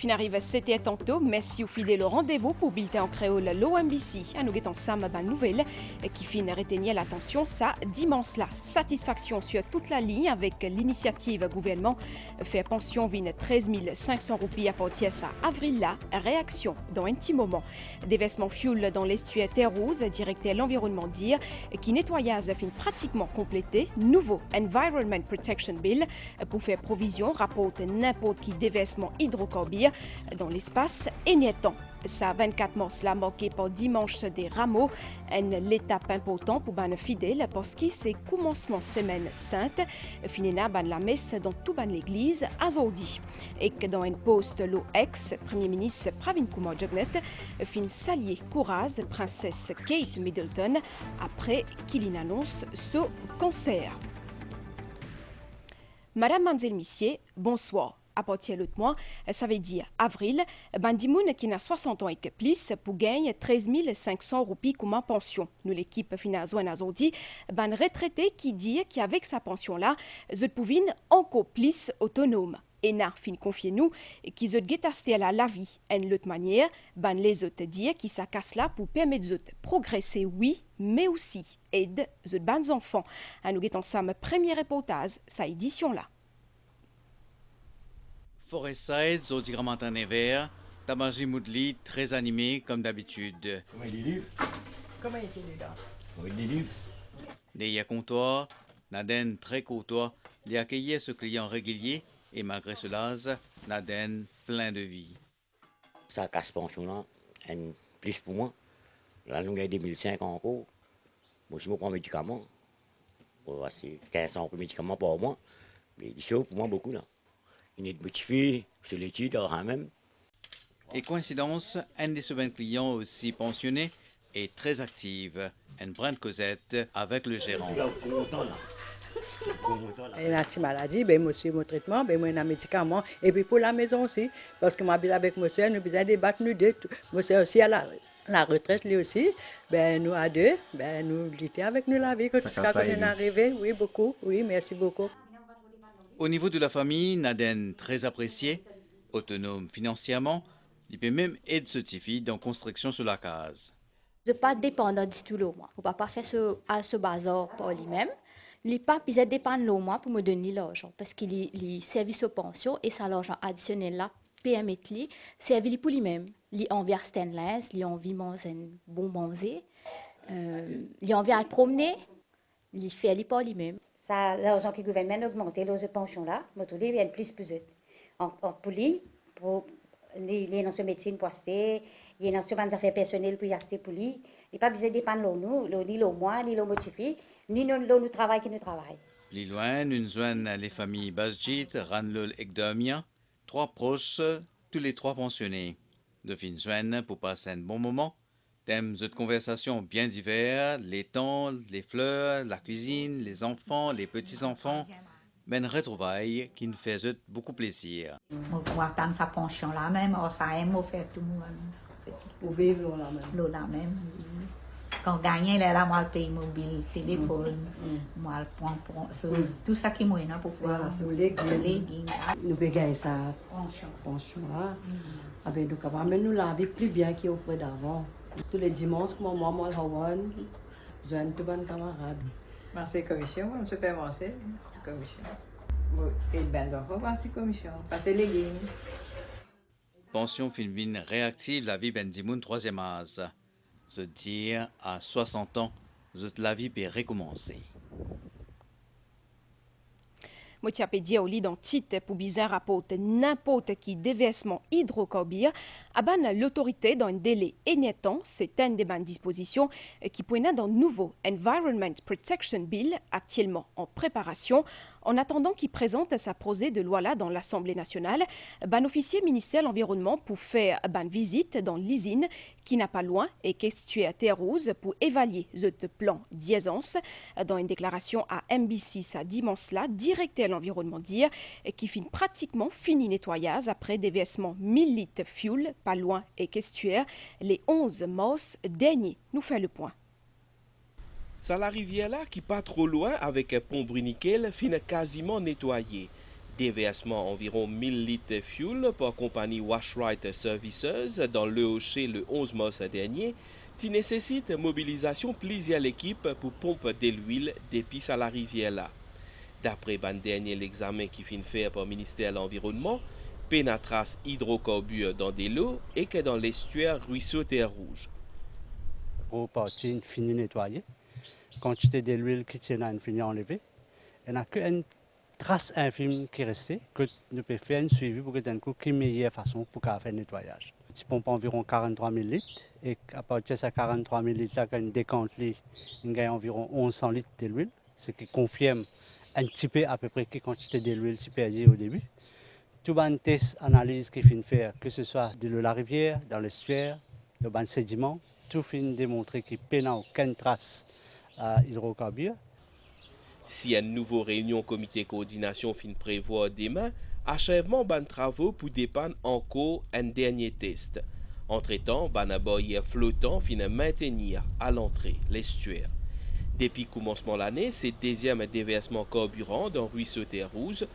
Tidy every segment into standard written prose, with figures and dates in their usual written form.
fin arrive, c'était tantôt. Merci au fidèle rendez-vous pour bulletin en créole l'OMBC. À nous guettons ensemble une nouvelle qui finit retenir l'attention ça dimanche là. Satisfaction sur toute la ligne avec l'initiative gouvernement faire pension vine 13 500 roupies à partir ça avril là. Réaction dans un petit moment. Déversement fuel dans l'estuaire Terre Rouge, directeur l'environnement dire qui nettoyage fin pratiquement complété. Nouveau Environment Protection Bill pour faire provision rapporte n'importe qui déversement hydrocarbures dans l'espace éniétant. Ça 24 mars la marqué par dimanche des rameaux, une étape importante pour les fidèles parce que c'est commencement semaine sainte, finina ban la messe dans toute l'église aujourd'hui. Et que dans une poste le ex-premier ministre Pravin Kumar Jagnet fin salier courage princesse Kate Middleton après qu'il annonce ce cancer. Madame, mademoiselle, messieurs, bonsoir. À partir de l'autre mois, ça veut dire avril, Bandimoun qui a 60 ans et plus pour gagner 13 500 roupies comme pension. Nous, l'équipe finance aujourd'hui, ban retraité qui dit qu'avec sa pension-là, je pouvais encore plus autonome. Et n'a fin confier nous qu'ils ont guettasté à la vie. En l'autre manière, ban les autres dire qui ça casse là pour permettre de progresser, oui, mais aussi aide les bons enfants. À nous guettons ça, premier reportage, sa édition là. Forestside, Zodi Gramantin Nevers, Tabaji Moudli, très animé comme d'habitude. Comment il est libre? Comment il était là? Oui, il est libre. Des comptoir, Naden très courtois, il accueillait ce client régulier et malgré cela, Naden plein de vie. Ça casse pension là, plus pour moi. Là, nous avons 2005 encore. Moi, je me prends un médicament. C'est 1500 pour médicaments par mois. Mais il chauffe pour moi beaucoup là. Il est motivé, c'est l'étude, même. Et coïncidence, un des souverains clients aussi pensionné est très active. Une brune causette avec le gérant. Il a une maladie, ben moi aussi mon traitement, ben moi un médicament et puis pour la maison aussi parce que moi habite avec monsieur, nous besoin débattre nous deux. Monsieur aussi à la retraite lui aussi, ben nous à deux, ben nous lutter avec nous la vie jusqu'à qu'on est arrivé. Oui beaucoup, oui merci beaucoup. Au niveau de la famille, Naden très apprécié, autonome financièrement, il peut même aider cette fille dans la construction sur la case. Je ne suis pas dépendant du tout de moi. Je ne peux pas faire ce bazar pour lui-même. Il n'est pas dépendant de moi pour me donner l'argent parce qu'il est service aux pensions et ça l'argent additionnel là, permettre lui servir pour lui-même. Il envie à Stanley, il envie manger un bon manger, il envie à promener, il fait lui pour lui-même. Ça, l'argent que le gouvernement a augmenté, les pensions là, mais tous les viennent plus eux. Pour lui, les dans ce médecine pour acheter, les dans ce affaires personnelles pour acheter pour lui, il n'est pas besoin de dépendre de nous, ni de moi, ni de motiver, ni de nous travail qui nous travaille. Plus loin, nous joignons les familles Basjit, Ranlol et Gdomia, trois proches, tous les trois pensionnés. De fin joignent pour passer un bon moment. Thèmes de conversation bien divers, les temps, les fleurs, la cuisine, les enfants, les petits-enfants. Ben retrouvailles qui nous fait beaucoup plaisir. On attend sa pension là même, ça aime faire tout le monde. Pour vivre là même. Là même. Quand on gagne, là, moi, je paye mobile, téléphone, moi, je prends tout ça qui est moyen pour pouvoir pour les nous payons ça pension là. Avec nous capables nous la vie plus bien qu'auprès d'avant. Tous les dimanches, moi, Hawan, je viens tout bon camarade. C'est commission, on se fait manger, commission. Et le bain d'enfant, c'est commission, c'est légumes. Pension Filmine réactive la vie Bendimoun troisième âge. Se dire à 60 ans, la vie peut recommencer. Moi, tu as dit au lit dans titre pour bizarre rapporte n'importe qui déversement hydrocarbures, aban l'autorité dans un délai éniétant, c'est une des bonnes dispositions qui pointe dans le nouveau Environment Protection Bill, actuellement en préparation. En attendant qu'il présente sa projet de loi là dans l'Assemblée nationale, ban officier ministère de l'Environnement pour faire ban visite dans l'usine qui n'a pas loin et qu'est à Terre Rouge pour évaluer ce plan d'aisance. Dans une déclaration à MBC ça dimanche là, directeur de l'environnement dire qui finit pratiquement fini nettoyage après déversement 1000 litres fuel pas loin et qu'estuaire les 11 mars dernier. Nous fait le point. Ça la rivière là qui pas trop loin avec un pont Bruniquel finit quasiment nettoyé. Déversement environ 1000 litres de fuel par compagnie Washright Services dans le Hocher le 11 mars dernier, qui nécessite mobilisation plusieurs équipes pour pomper de l'huile depuis à la rivière là. D'après ban dernier l'examen qui fin fait par le ministère de l'Environnement, pénétrace hydrocarbures dans des lots et que dans l'estuaire ruisseau Terre Rouge. Gros partie fini nettoyée, quantité de l'huile qui tient à fini enlevée, il n'y a qu'une trace infime qui est restée, que nous pouvons faire un suivi pour que d'un coup, qui meilleure façon pour faire le nettoyage. Petit pompe environ 43 000 litres, et à partir de ces 43 000 litres, là, quand on décante, il y a environ 1100 litres de l'huile, ce qui confirme un petit peu à peu près la quantité de l'huile qui perdue au début. Tout le test analyse qui finit faire, que ce soit de la rivière, dans l'estuaire, dans le sédiment, tout finit démontrer qu'il n'y a aucune trace hydrocarbures. Si une nouvelle réunion comité coordination fin prévoit demain, achèvement ban travaux pour dépendre encore un dernier test. Entre-temps, ban aboyer flottant fin maintenir à l'entrée l'estuaire. Depuis le commencement de l'année, c'est deuxième déversement carburant dans ruisseau Terre Rouge.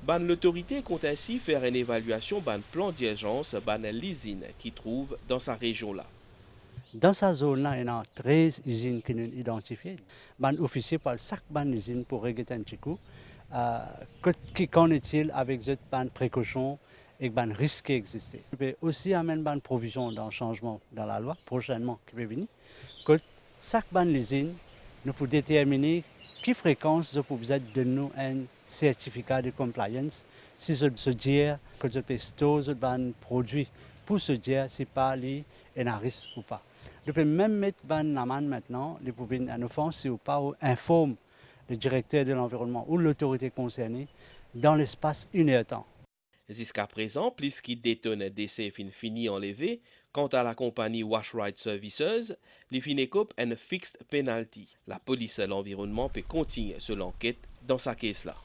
Ban l'autorité compte ainsi faire une évaluation ban plan d'urgence ban l'usine qui trouve dans sa région là. Dans sa zone-là, il y a 13 usines qui sont identifiées. Les officiers parlent chaque usine pour régler un petit coup. Qu'en est-il avec cette précaution et les risques qui existent? Il peut aussi amener une provision d'un changement dans la loi prochainement qui peut venir. Que chaque usine, nous pouvons déterminer quelle fréquence vous besoin de nous un certificat de compliance si se dire que je peux stocker un produit pour se dire si pas un risque ou pas. Vous pouvez même mettre une amende maintenant, vous pouvez une offense ou pas, ou informe le directeur de l'environnement ou l'autorité concernée dans l'espace 1 heure de temps. Jusqu'à présent, plus qui détonne décès fini enlevé, quant à la compagnie Washright Services, les finécopes une fixed penalty. La police de l'environnement peut continuer sur l'enquête dans sa caisse là.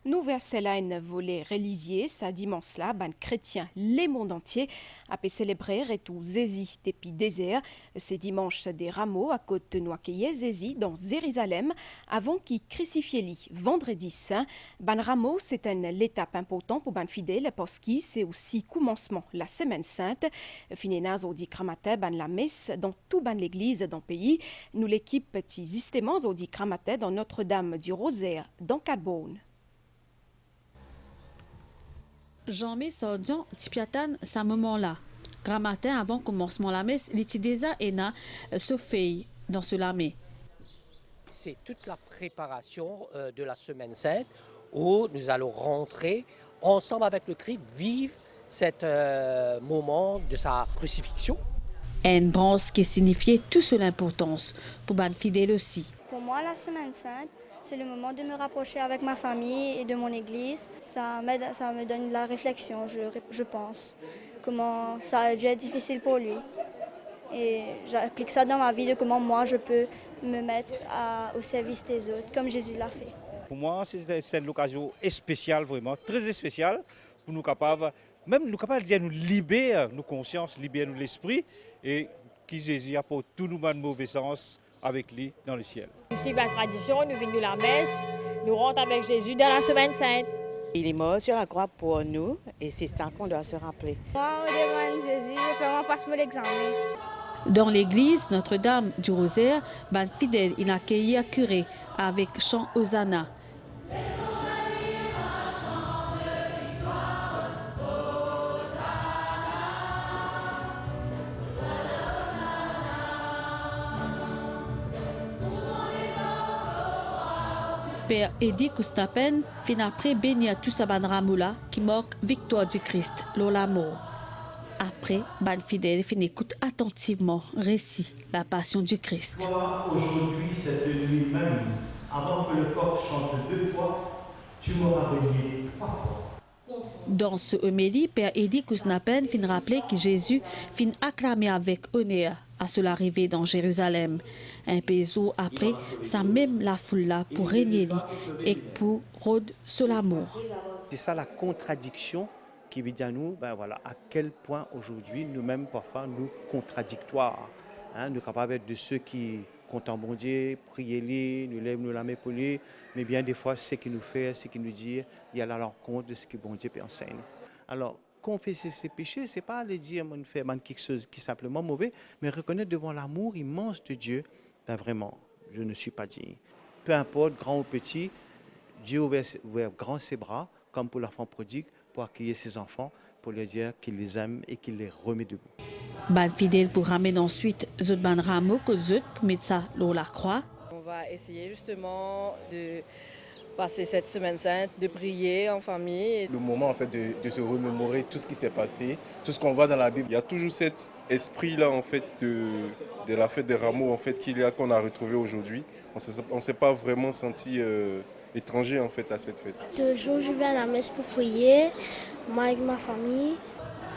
Nous versons là un volet religieux, ça dimanche là, ban chrétiens, les mondes entiers, a pu célébrer et tout Zézi depuis désert. C'est dimanche des rameaux à côte de Noakeye Zézi dans Jérusalem, avant qu'il crucifie lui vendredi saint. Ban rameau, c'est une étape importante pour ban fidèles parce que c'est aussi commencement la semaine sainte. Finénaz au dit kramate ban la messe dans tout ban l'église dans le pays. Nous l'équipe petit justement au dit kramate dans Notre-Dame du Rosaire dans Cadbone. Jean-Mé Sordian, Tipiatan, ce moment-là. Grand matin, avant commencement la messe, il était déjà se fait dans ce lamé. C'est toute la préparation de la Semaine Sainte où nous allons rentrer ensemble avec le Christ, vivre cet moment de sa crucifixion. Une branche qui signifiait toute son importance pour les fidèles aussi. Pour moi, la Semaine Sainte, c'est le moment de me rapprocher avec ma famille et de mon église. Ça me donne de la réflexion, je pense. Comment ça a dû être difficile pour lui. Et j'applique ça dans ma vie de comment moi je peux me mettre au service des autres, comme Jésus l'a fait. Pour moi, c'est une occasion spéciale, vraiment, très spéciale, pour nous capables, de nous libérer nos consciences, libérer nous l'esprit, et qui Jésus apporte tout nous de mauvais sens avec lui dans le ciel. Nous suivons la tradition, nous venons de la messe, nous rentrons avec Jésus dans la Semaine Sainte. Il est mort sur la croix pour nous et c'est ça qu'on doit se rappeler. Moi, je demande Jésus, vraiment passe-moi l'examen. Dans l'église Notre-Dame du Rosaire, les fidèles ont accueilli un curé avec chant Hosanna. Père Eddie Kustapen fin après bénir tout sa ramoula qui marque victoire du Christ, la mort. Après, ban fidèle fin écoute attentivement récit la passion du Christ. Toi, aujourd'hui, cette nuit même, avant que le coq chante 2 fois, tu m'auras béni 3 fois. Dans ce homélie, Père Eddie Kustapen fin rappeler que Jésus fin acclamé avec honneur à son arrivée dans Jérusalem. Un peu après, ça même la foule là pour régner et pour rôder sur l'amour. C'est ça la contradiction qui veut dire nous, à quel point aujourd'hui nous-mêmes parfois nous contradictoires. Nous sommes capables de ceux qui comptons bon Dieu, priez-lui, nous lève nous la main pour lui, mais bien des fois, ce qu'il nous fait, ce qu'il nous dit, il y a la rencontre de ce que bon Dieu peut enseigner. Alors, confesser ses péchés, ce n'est pas le dire, on fait quelque chose qui est simplement mauvais, mais reconnaître devant l'amour immense de Dieu, ben vraiment, je ne suis pas digne. Peu importe, grand ou petit, Dieu ouvert grand ses bras, comme pour l'enfant prodigue, pour accueillir ses enfants, pour leur dire qu'il les aime et qu'il les remet debout. Ban fidèle pour ramener ensuite zut ban rameau que zut pour mettre ça dans la croix. On va essayer justement de passer cette semaine sainte, de prier en famille. Le moment en fait de se remémorer tout ce qui s'est passé, tout ce qu'on voit dans la Bible. Il y a toujours cet esprit-là en fait de la fête des rameaux en fait qu'on a retrouvé aujourd'hui. On s'est pas vraiment senti étranger en fait à cette fête. Toujours je vais à la messe pour prier, moi avec ma famille.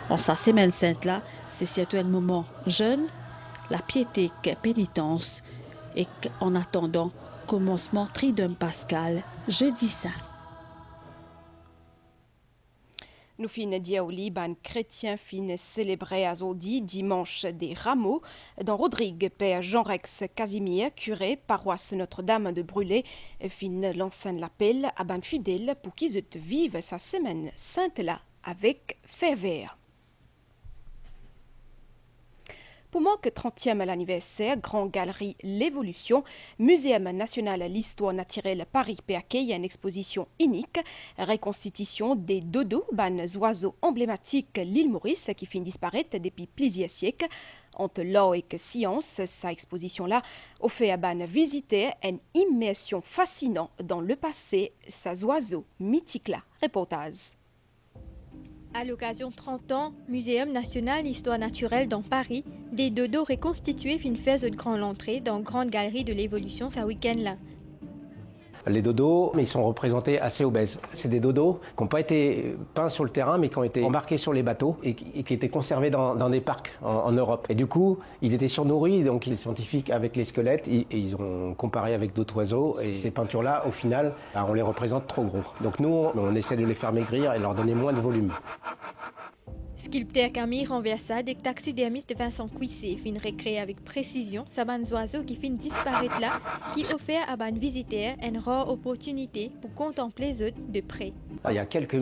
En sa semaine sainte là, c'est surtout un moment jeune, la piété, pénitence et en attendant commencement Triduum Pascal, jeudi saint. Nous fin diaoli ban chrétien fin célébré à Zodi dimanche des Rameaux dans Rodrigue père Jean-Rex Casimir curé paroisse Notre-Dame de Brûlé fin l'enseigne l'appel à ban fidèle pour qu'ils vivent sa semaine sainte là avec ferveur. Pour manque 30e à l'anniversaire, Grande Galerie L'Évolution, Muséum national l'Histoire naturelle Paris peut accueillir une exposition unique, reconstitution des dodos, ban oiseaux emblématiques l'île Maurice qui finit disparaître depuis plusieurs siècles. Entre l'art et science, sa exposition-là offre à ban visiter une immersion fascinante dans le passé, ces oiseaux mythiques-là. Reportage. À l'occasion 30 ans, Muséum national d'histoire naturelle dans Paris, des dodos reconstitués fin fait de grande entrée dans Grande Galerie de l'Évolution ce week-end-là. Les dodos, ils sont représentés assez obèses. C'est des dodos qui n'ont pas été peints sur le terrain, mais qui ont été embarqués sur les bateaux et qui étaient conservés dans des parcs en Europe. Et du coup, ils étaient surnourris, donc les scientifiques, avec les squelettes, ils ont comparé avec d'autres oiseaux. Et ces peintures-là, au final, on les représente trop gros. Donc nous, on essaie de les faire maigrir et leur donner moins de volume. Sculpteur Camille renversa des taxidermistes de Vincent Cuissé fin récréé avec précision sa bande oiseaux qui fin disparaître là, qui offert à ban visiteurs une rare opportunité pour contempler eux de près. Il y a quelques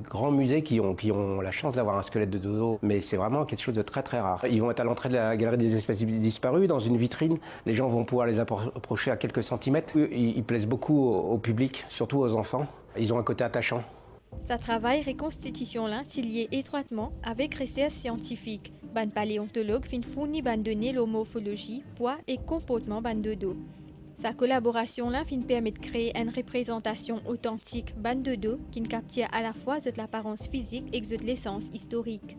grands musées qui ont la chance d'avoir un squelette de dodo, mais c'est vraiment quelque chose de très très rare. Ils vont être à l'entrée de la galerie des espèces disparues, dans une vitrine. Les gens vont pouvoir les approcher à quelques centimètres. Ils plaisent beaucoup au public, surtout aux enfants. Ils ont un côté attachant. Sa travail reconstitution-là est lié étroitement avec recherche scientifique. Ban paléontologue fin fournit ban données l'homorphologie, poids et comportement ban dodo. Sa collaboration-là fin permet de créer une représentation authentique ban dodo qui capture à la fois de l'apparence physique et de l'essence historique.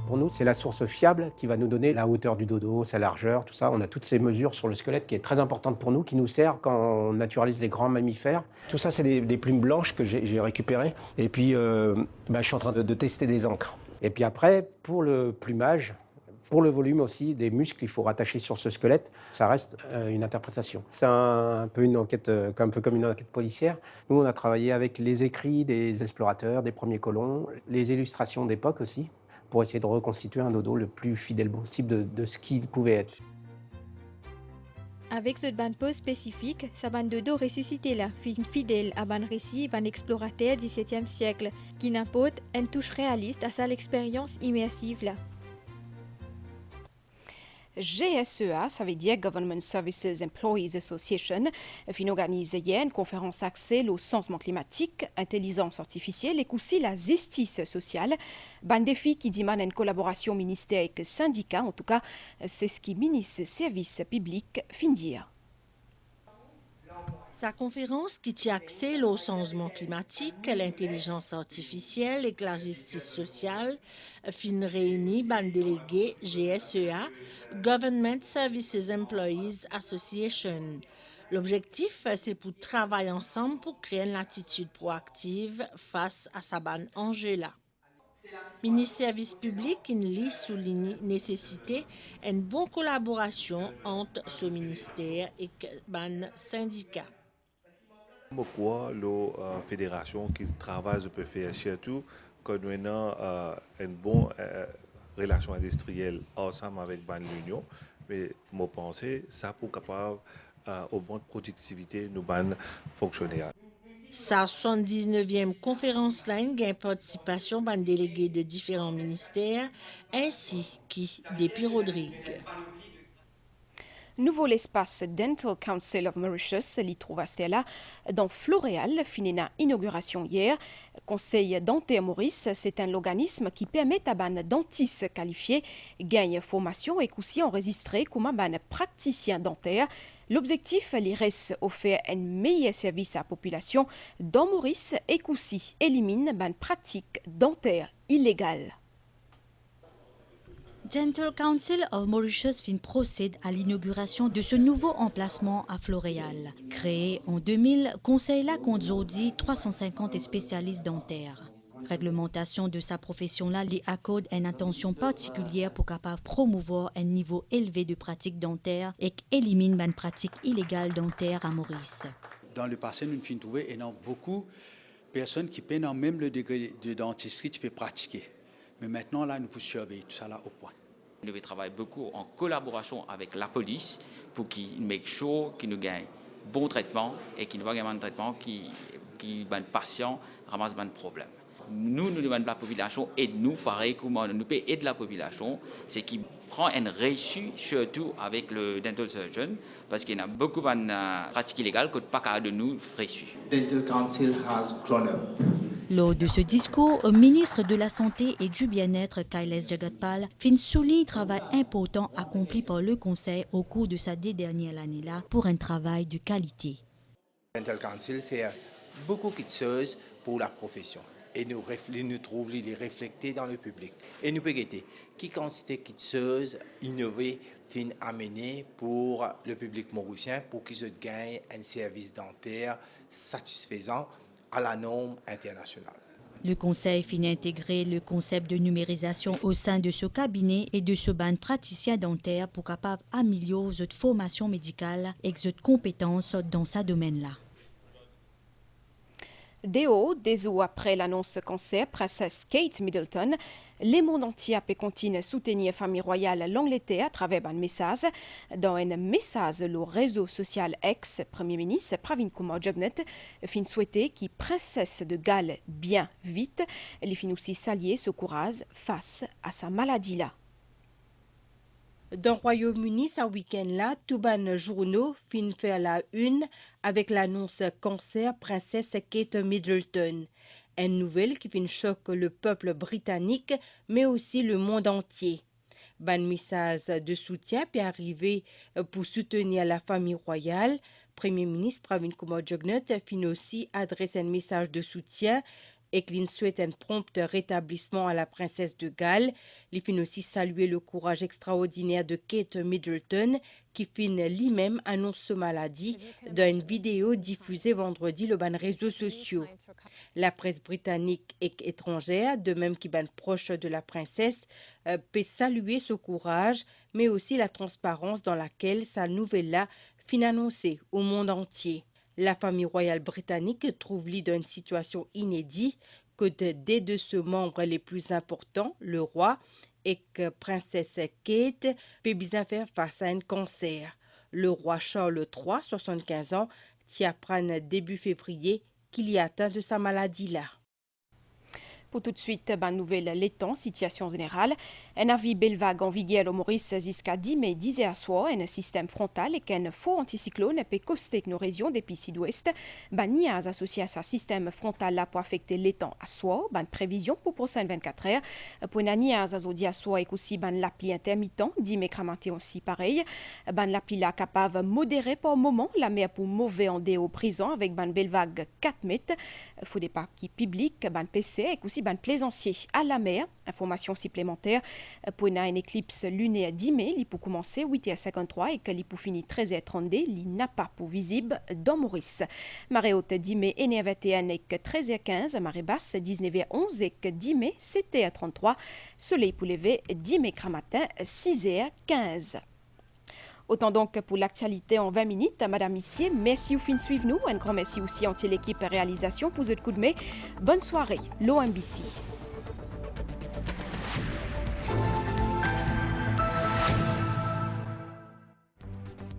Pour nous, c'est la source fiable qui va nous donner la hauteur du dodo, sa largeur, tout ça. On a toutes ces mesures sur le squelette qui est très importante pour nous, qui nous sert quand on naturalise les grands mammifères. Tout ça, c'est des plumes blanches que j'ai récupérées. Et puis, je suis en train de tester des encres. Et puis après, pour le plumage, pour le volume aussi, des muscles qu'il faut rattacher sur ce squelette, ça reste une interprétation. C'est un peu une enquête, un peu comme une enquête policière. Nous, on a travaillé avec les écrits des explorateurs, des premiers colons, les illustrations d'époque aussi, pour essayer de reconstituer un dodo le plus fidèle possible de ce qu'il pouvait être. Avec cette bande pose spécifique, sa bande dodo ressuscitée là, fidèle à ban récit ban explorateur du XVIIe siècle, qui n'apporte une touche réaliste à sa expérience immersive là. GSEA, ça veut dire Government Services Employees Association, fin organise hier une conférence axée au changement climatique, intelligence artificielle et aussi la justice sociale. Un défi qui demande une collaboration ministère avec syndicats, en tout cas, c'est ce qui ministre service public fin dire. Sa conférence qui tient accès au changement climatique, l'intelligence artificielle et la justice sociale fin réunit ban délégué GSEA, Government Services Employees Association. L'objectif, c'est pour travailler ensemble pour créer une attitude proactive face à sa ban enjeu-là. Ministre service public il souligne nécessité une bonne collaboration entre ce ministère et ban syndicat. Pourquoi la fédération qui travaille peut faire surtout quand nous avons une bonne relation industrielle ensemble avec l'Union Mais mon pensée, ça pour capable au bon de productivité nous ban fonctionnaires. Sa 79e conférence là, il y a une participation ban délégués de différents ministères ainsi que depuis Rodrigue. Nouveau l'espace Dental Council of Mauritius l'y trouve à là dans Floréal, fini na inauguration hier. Conseil dentaire Maurice, c'est un organisme qui permet à ban dentistes qualifiés gagne formation et aussi enregistré comme un ban praticien dentaire. L'objectif, il reste offrir un meilleur service à la population dans Maurice et aussi élimine ban pratique dentaire illégale. Dental Council of Mauritius procède à l'inauguration de ce nouveau emplacement à Floréal. Créé en 2000, Conseil-là compte aujourd'hui 350 spécialistes dentaires. Réglementation de sa profession-là lui accorde une attention particulière pour capable promouvoir un niveau élevé de pratique dentaire et élimine une pratique illégale dentaire à Maurice. Dans le passé, nous avons trouvé beaucoup de personnes qui peinent même le degré de dentisterie qui peuvent pratiquer. Mais maintenant, là, nous pouvons surveiller tout ça là au point. Nous travaillons beaucoup en collaboration avec la police pour qu'ils make sure qu'ils nous gagnent bon traitement et qu'ils nous gagnent un traitement qui les patients ramassent des problèmes. Nous demandons la population aide-nous, pareil comment nous peut aider la population, c'est qu'il prend un reçu surtout avec le dental surgeon parce qu'il y a beaucoup de pratiques illégales que pas qu'à de nous reçu. Dental Council has grown up. Lors de ce discours, le ministre de la Santé et du Bien-être, Kailash Jagatpal, souligne le travail important accompli par le Conseil au cours de sa dernière année-là pour un travail de qualité. Dental Council fait beaucoup de choses pour la profession et nous trouvons les refléter dans le public. Et nous pouvons guetter qui quantité de choses innovées fin amener pour le public mauricien pour qu'ils gagnent un service dentaire satisfaisant à la norme internationale. Le Conseil finit intégrer le concept de numérisation au sein de ce cabinet et de ce ban praticien dentaire pour capable améliorer cette formation médicale et cette compétence dans ce domaine-là. Des jours après l'annonce cancer, princesse Kate Middleton, le monde entier peut continuer à soutenir la famille royale l'Angleterre à travers un message. Dans un message, le réseau social ex-premier ministre Pravin Kumar Jugnauth fin souhaité que princesse de Galles bien vite. Elle fin aussi saluer ce courage face à sa maladie-là. Dans le Royaume-Uni, ce week-end-là, tout ban journaux fin faire la une avec l'annonce cancer princesse Kate Middleton. Une nouvelle qui fin choque le peuple britannique, mais aussi le monde entier. Ban message de soutien peut arriver pour soutenir la famille royale. Premier ministre Pravin Kumar Jugnauth fin aussi adresse un message de soutien et qu'il souhaite un prompt rétablissement à la princesse de Galles. Il fin aussi saluer le courage extraordinaire de Kate Middleton qui fin lui-même annonce sa maladie dans une vidéo diffusée vendredi le ban réseaux sociaux. La presse britannique et étrangère, de même qui ban proche de la princesse, peut saluer ce courage, mais aussi la transparence dans laquelle sa nouvelle-là fin annoncée au monde entier. La famille royale britannique trouve-lui dans une situation inédite que deux de ses membres les plus importants, le roi et que princesse Kate, peut bien faire face à un cancer. Le roi Charles III, 75 ans, apprend début février qu'il y a atteint de sa maladie-là. Pour tout de suite, nouvelle l'étang, situation générale. Un avis belle vague en vigueur au Maurice jusqu'à 10 mai 10 à soir, un système frontal et qu'un faux anticyclone peut coster nos régions des pays sud-ouest. Niaz associé à ce système frontal là pour affecter l'étang à soir, prévision pour prochaine 24 heures. Pour Niaz aujourd'hui à soir et aussi la pluie intermittent, 10 mai cramanté aussi pareil. La pluie là capable modérée par moment, la mer pour mauvais en dé au prison avec belle vague 4 mètres. Faut des parcs publics, PC et aussi plaisancier à la mer. Information supplémentaire pour une éclipse lunaire 10 mai, il peut commencer 8h53 et qu'il peut finir 13h32, il n'a pas pour visible dans Maurice. Marée haute 10 mai 21 et 13h15, marée basse 19h11 et 10 mai 7h33, soleil pour lever 10 mai matin 6h15. Autant donc pour l'actualité en 20 minutes. Madame, Messieurs, merci au fin de suivre nous. Un grand merci aussi à l'équipe réalisation pour ce coup de main. Bonne soirée, l'OMBC.